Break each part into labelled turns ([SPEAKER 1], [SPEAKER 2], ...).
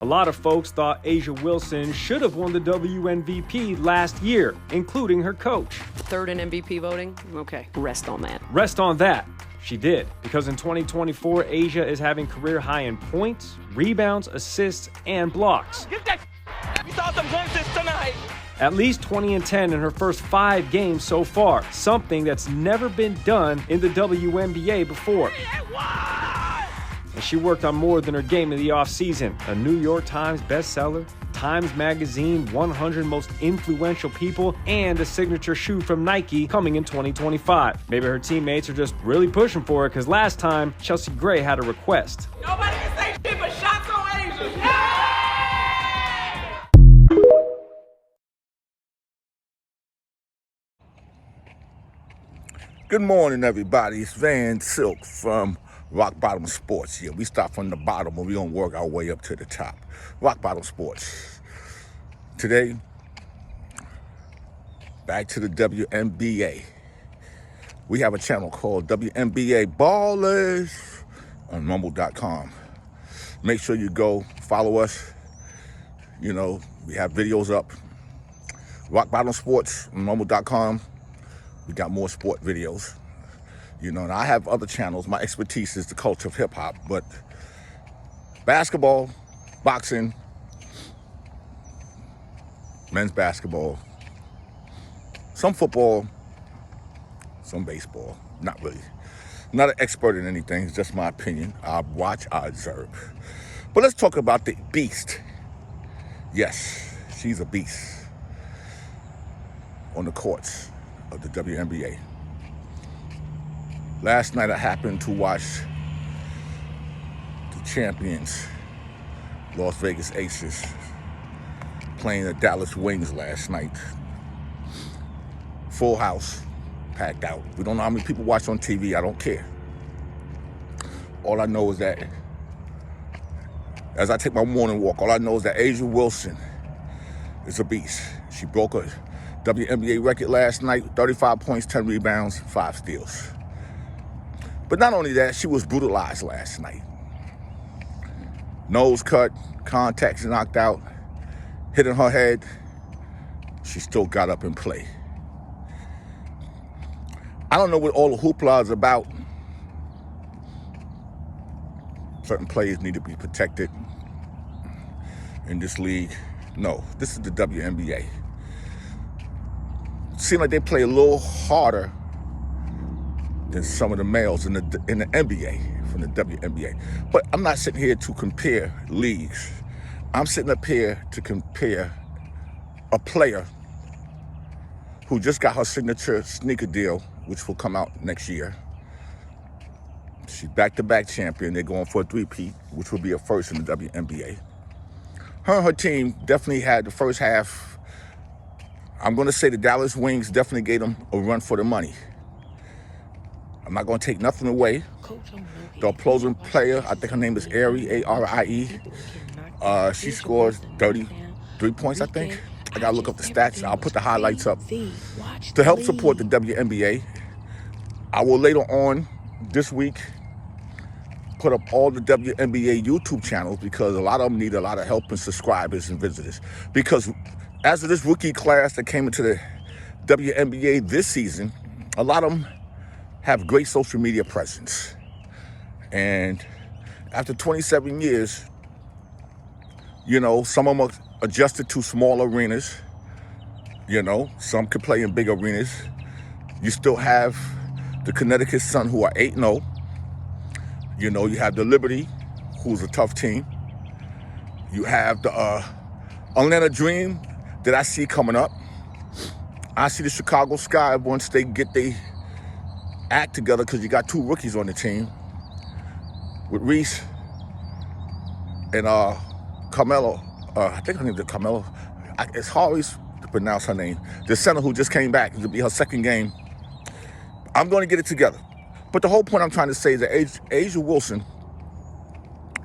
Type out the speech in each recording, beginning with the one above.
[SPEAKER 1] A lot of folks thought A'ja Wilson should have won the WNVP last year, including her coach.
[SPEAKER 2] Third in MVP voting? Okay, rest on that.
[SPEAKER 1] Rest on that. She did, because in 2024, A'ja is having career high in points, rebounds, assists, and blocks.
[SPEAKER 3] Get that! We saw some glimpses tonight.
[SPEAKER 1] At least 20 and 10 in her first 5 games so far, something that's never been done in the WNBA before. And she worked on more than her game in the offseason. A New York Times bestseller, Times Magazine 100 Most Influential People, and a signature shoe from Nike coming in 2025. Maybe her teammates are just really pushing for it, because last time, Chelsea Gray had a request.
[SPEAKER 3] Nobody can say shit but shots on A'ja.
[SPEAKER 4] Good morning, everybody. It's Vansilk from Rock Bottom Sports. Yeah, we start from the bottom and we're going to work our way up to the top. Rock Bottom Sports. Today, back to the WNBA. We have a channel called WNBA Ballers on rumble.com. Make sure you go follow us. You know, we have videos up. Rock Bottom Sports on rumble.com. We got more sport videos. You know, and I have other channels. My expertise is the culture of hip hop, but basketball, boxing, men's basketball, some football, some baseball. Not really. Not an expert in anything. It's just my opinion. I watch, I observe. But let's talk about the beast. Yes, she's a beast on the courts of the WNBA. Last night I happened to watch the champions, Las Vegas Aces, playing the Dallas Wings last night. Full house, packed out. We don't know how many people watch on TV, I don't care. All I know is that, as I take my morning walk, all I know is that A'ja Wilson is a beast. She broke a WNBA record last night, 35 points, 10 rebounds, 5 steals. But not only that, she was brutalized last night. Nose cut, contacts knocked out, hitting her head. She still got up and played. I don't know what all the hoopla is about. Certain players need to be protected in this league. No, this is the WNBA. It seems like they play a little harder than some of the males in the NBA, from the WNBA. But I'm not sitting here to compare leagues. I'm sitting up here to compare a player who just got her signature sneaker deal, which will come out next year. She's back-to-back champion. They're going for a three-peat, which will be a first in the WNBA. Her and her team definitely had the first half. I'm going to say the Dallas Wings definitely gave them a run for the money. I'm not going to take nothing away. The opposing player, I think her name is Arie, A-R-I-E. She scored 33 points, I think. I got to look up the stats. I'll put the highlights up. To help support the WNBA, I will later on this week put up all the WNBA YouTube channels, because a lot of them need a lot of help and subscribers and visitors. Because as of this rookie class that came into the WNBA this season, a lot of them have great social media presence. And after 27 years, you know, some of them are adjusted to small arenas. You know, some could play in big arenas. You still have the Connecticut Sun, who are 8-0. You know, you have the Liberty, who's a tough team. You have the Atlanta Dream that I see coming up. I see the Chicago Sky once they get their act together, because you got 2 rookies on the team with Reese and Carmelo. I think her name is Carmelo. It's hard to pronounce her name. The center who just came back. It'll be her second game. I'm going to get it together. But the whole point I'm trying to say is that A'ja Wilson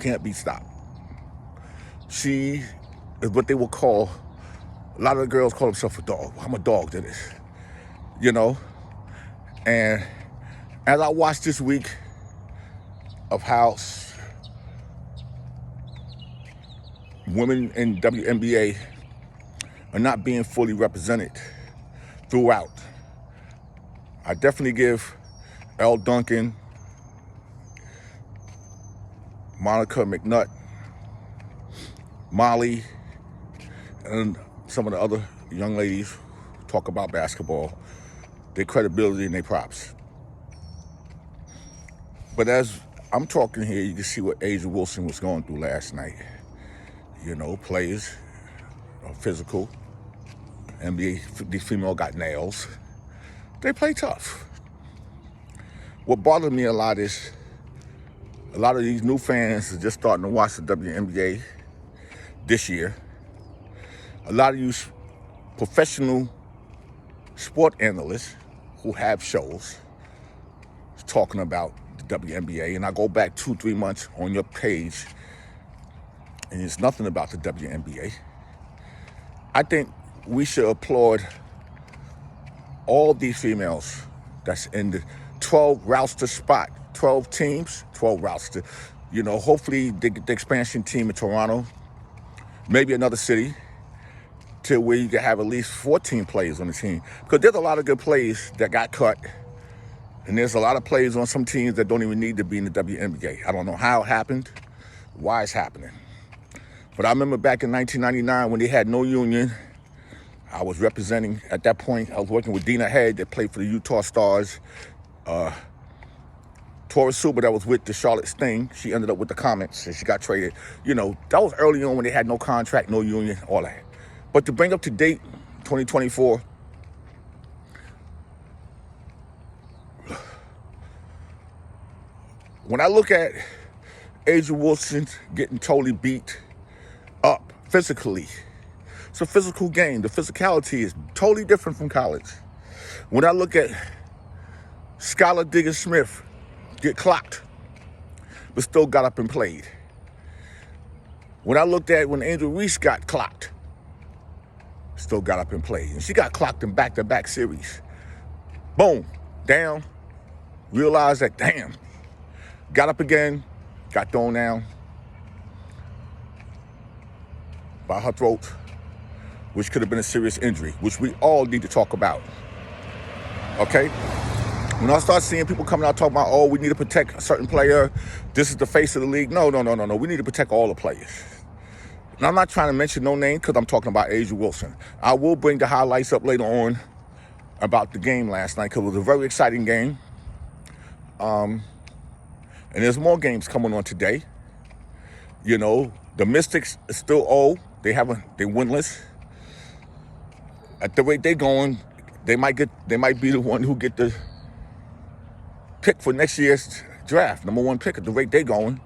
[SPEAKER 4] can't be stopped. She is what they will call, a lot of the girls call themselves a dog. I'm a dog to this, you know? And as I watched this week of how women in WNBA are not being fully represented throughout. I definitely give Elle Duncan, Monica McNutt, Molly, and some of the other young ladies who talk about basketball, their credibility and their props. But as I'm talking here, you can see what A'ja Wilson was going through last night. You know, players are physical. NBA, these females got nails. They play tough. What bothered me a lot is a lot of these new fans are just starting to watch the WNBA this year. A lot of you professional sport analysts who have shows talking about the WNBA, and I go back 2-3 months on your page, and it's nothing about the WNBA. I think we should applaud all these females that's in the 12 routes to spot, 12 teams, 12 routes to, you know, hopefully they get the expansion team in Toronto, maybe another city, to where you can have at least 14 players on the team. Because there's a lot of good players that got cut, and there's a lot of players on some teams that don't even need to be in the WNBA. I don't know how it happened, why it's happening. But I remember back in 1999 when they had no union, I was representing, at that point, I was working with Dina Head that played for the Utah Stars. Tora Suba that was with the Charlotte Sting, she ended up with the Comets and she got traded. You know, that was early on when they had no contract, no union, all that. But to bring up to date, 2024, when I look at A'ja Wilson getting totally beat up physically, it's a physical game. The physicality is totally different from college. When I look at Skylar Diggins-Smith get clocked, but still got up and played. When I looked at when Angel Reese got clocked, still got up and played. And she got clocked in back-to-back series. Boom, down, realized that, damn, got up again, got thrown down by her throat, which could have been a serious injury, which we all need to talk about, okay? When I start seeing people coming out talking about, oh, we need to protect a certain player, this is the face of the league. No. We need to protect all the players. And I'm not trying to mention no name because I'm talking about A'ja Wilson. I will bring the highlights up later on about the game last night because it was a very exciting game. And there's more games coming on today. You know, the Mystics are still old. They're winless. At the rate they're going, they might be the one who get the pick for next year's draft, #1 pick at the rate they're going.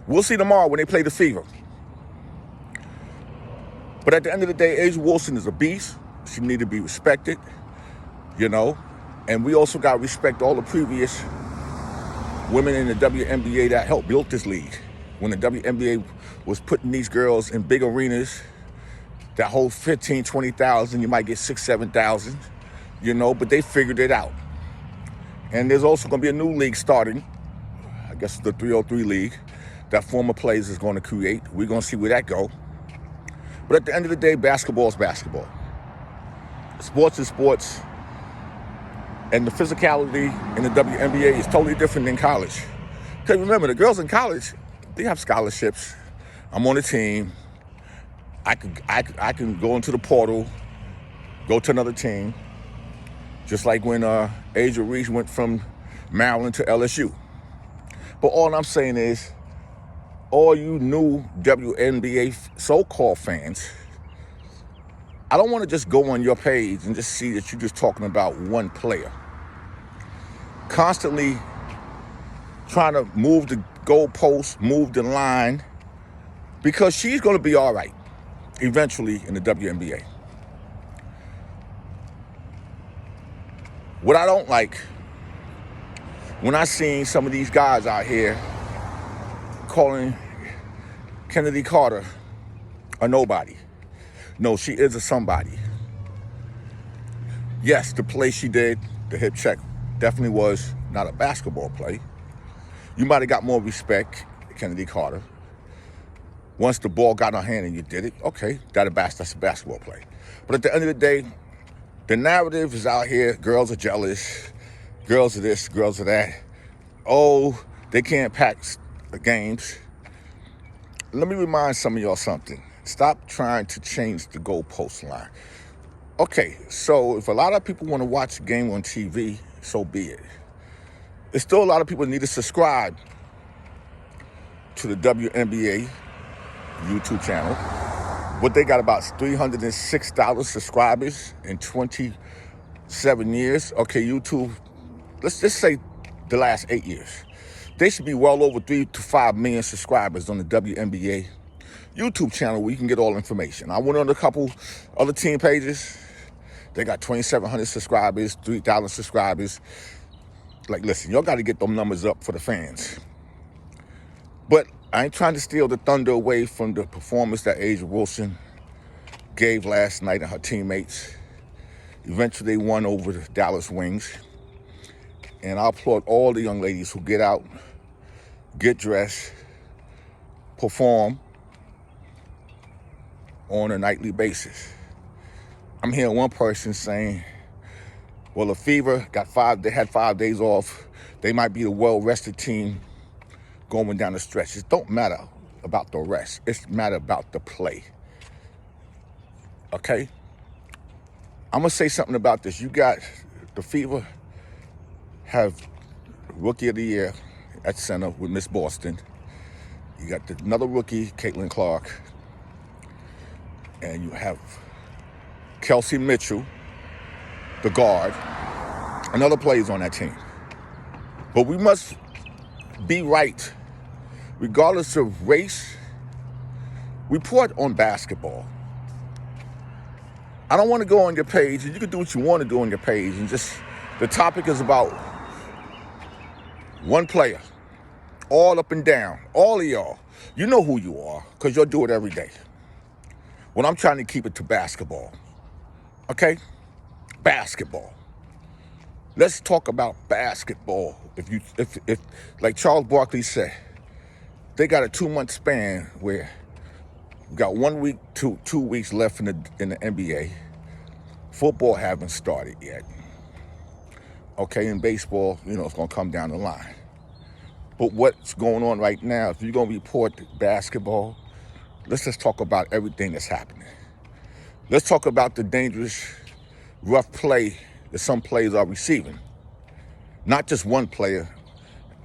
[SPEAKER 4] We'll see tomorrow when they play the Fever. But at the end of the day, A'ja Wilson is a beast. She needs to be respected, you know. And we also got to respect all the previous women in the WNBA that helped build this league. When the WNBA was putting these girls in big arenas that hold 15,000, 20,000, you might get 6,000, 7,000, you know, but they figured it out. And there's also going to be a new league starting, I guess the 303 league, that former players is going to create. We're going to see where that go. But at the end of the day, basketball is basketball. Sports is sports. And the physicality in the WNBA is totally different than college. Because remember, the girls in college, they have scholarships. I'm on a team. I can go into the portal, go to another team. Just like when Angel Reese went from Maryland to LSU. But all I'm saying is, all you new WNBA so-called fans, I don't want to just go on your page and just see that you're just talking about one player. Constantly trying to move the goalpost, move the line, because she's going to be all right eventually in the WNBA. What I don't like, when I seen some of these guys out here calling Kennedy Carter a nobody. No, she is a somebody. Yes, the play she did, the hip check, definitely was not a basketball play. You might have got more respect Kennedy Carter. Once the ball got in her hand and you did it, okay, that's a basketball play. But at the end of the day, the narrative is out here, girls are jealous, girls are this, girls are that. Oh, they can't pack the games. Let me remind some of y'all something. Stop trying to change the goalpost line. Okay, so if a lot of people want to watch a game on TV, so be it. There's still a lot of people that need to subscribe to the WNBA YouTube channel. What they got about 306,000 subscribers in 27 years. Okay, YouTube, let's just say the last 8 years. They should be well over 3 to 5 million subscribers on the WNBA YouTube channel where you can get all information. I went on a couple other team pages. They got 2,700 subscribers, 3,000 subscribers. Like, listen, y'all got to get them numbers up for the fans. But I ain't trying to steal the thunder away from the performance that A'ja Wilson gave last night and her teammates. Eventually, they won over the Dallas Wings. And I applaud all the young ladies who get out, get dressed, perform on a nightly basis. I'm hearing one person saying, well, the Fever they had 5 days off. They might be the well-rested team going down the stretch. It don't matter about the rest. It's matter about the play. Okay? I'm going to say something about this. You got the Fever have Rookie of the Year at center with Miss Boston. You got another rookie, Caitlin Clark. And you have Kelsey Mitchell, the guard, and other players on that team. But we must be right, regardless of race. Report on basketball. I don't want to go on your page, and you can do what you want to do on your page, and just, the topic is about one player, all up and down, all of y'all. You know who you are, because you'll do it every day. Well, I'm trying to keep it to basketball, okay? Basketball. Let's talk about basketball. If like Charles Barkley said, they got a 2-month span where we got 1 week, 2 weeks left in the NBA. Football haven't started yet. Okay, in baseball, it's gonna come down the line. But what's going on right now, if you're gonna report basketball, let's just talk about everything that's happening. Let's talk about the dangerous, rough play that some players are receiving. Not just one player,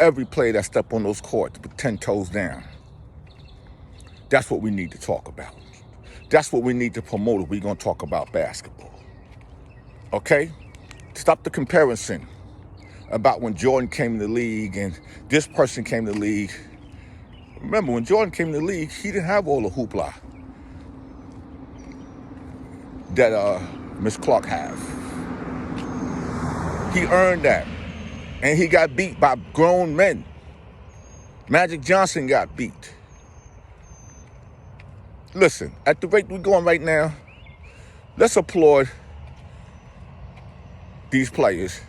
[SPEAKER 4] every player that step on those courts with 10 toes down. That's what we need to talk about. That's what we need to promote if we're gonna talk about basketball. Okay? Stop the comparison about when Jordan came in the league and this person came in the league. Remember, when Jordan came in the league, he didn't have all the hoopla that Miss Clark have. He earned that. And he got beat by grown men. Magic Johnson got beat. Listen, at the rate we're going right now, let's applaud these players.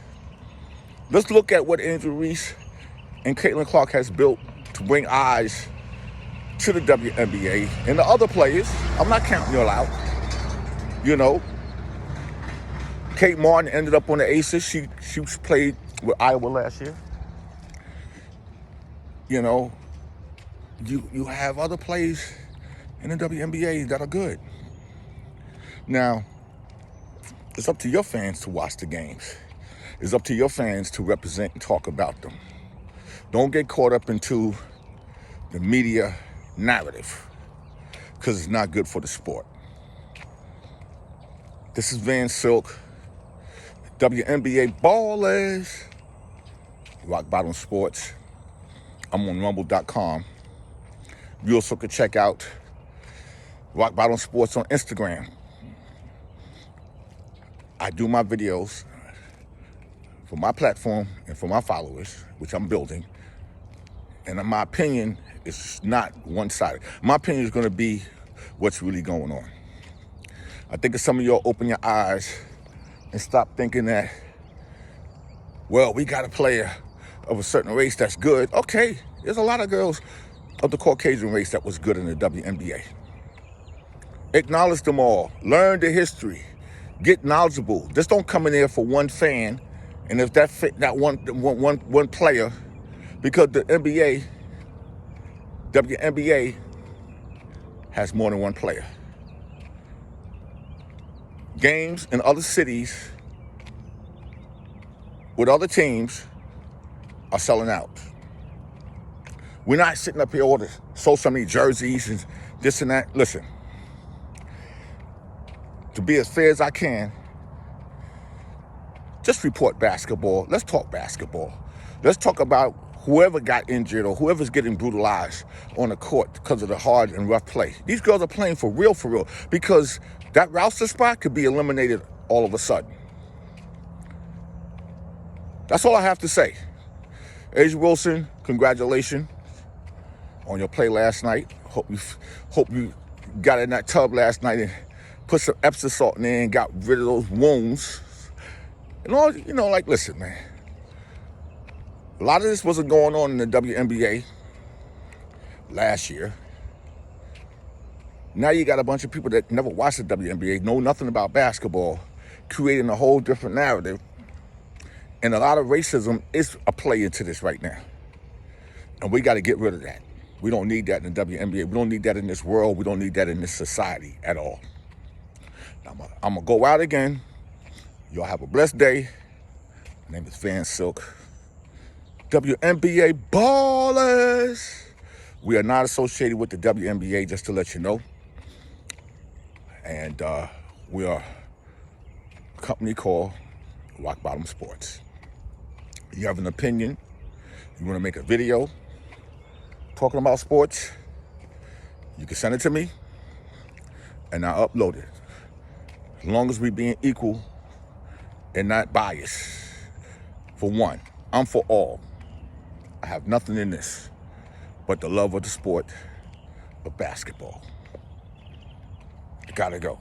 [SPEAKER 4] Let's look at what Angel Reese and Caitlin Clark has built to bring eyes to the WNBA. And the other players, I'm not counting y'all out. Kate Martin ended up on the Aces. She played with Iowa last year. You have other players in the WNBA that are good. Now, it's up to your fans to watch the games. It's up to your fans to represent and talk about them. Don't get caught up into the media narrative, because it's not good for the sport. This is Vansilk, WNBA Ballers, Rock Bottom Sports. I'm on rumble.com. You also could check out Rock Bottom Sports on Instagram. I do my videos for my platform and for my followers, which I'm building. And in my opinion, it's not one-sided. My opinion is going to be what's really going on. I think if some of y'all open your eyes and stop thinking that, well, we got a player of a certain race that's good. Okay, there's a lot of girls of the Caucasian race that was good in the WNBA. Acknowledge them all. Learn the history. Get knowledgeable. Just don't come in there for one fan, and if that fit that one player, because the NBA, WNBA, has more than one player. Games in other cities with other teams are selling out. We're not sitting up here all to sold so many jerseys and this and that. Listen, to be as fair as I can, just report basketball. Let's talk basketball. Let's talk about whoever got injured or whoever's getting brutalized on the court because of the hard and rough play. These girls are playing for real, because that roster spot could be eliminated all of a sudden. That's all I have to say. A'ja Wilson, congratulations on your play last night. Hope you got in that tub last night and put some Epsom salt in there and got rid of those wounds. And all, like, listen, man. A lot of this wasn't going on in the WNBA last year. Now you got a bunch of people that never watched the WNBA, know nothing about basketball, creating a whole different narrative. And a lot of racism is a play into this right now. And we got to get rid of that. We don't need that in the WNBA. We don't need that in this world. We don't need that in this society at all. I'm going to go out again. Y'all have a blessed day. My name is Vansilk. WNBA ballers. We are not associated with the WNBA, just to let you know. And we are a company called Rock Bottom Sports. You have an opinion, you want to make a video talking about sports, you can send it to me and I'll upload it. As long as we being equal and not biased. For one, I'm for all. I have nothing in this but the love of the sport of basketball. I gotta go.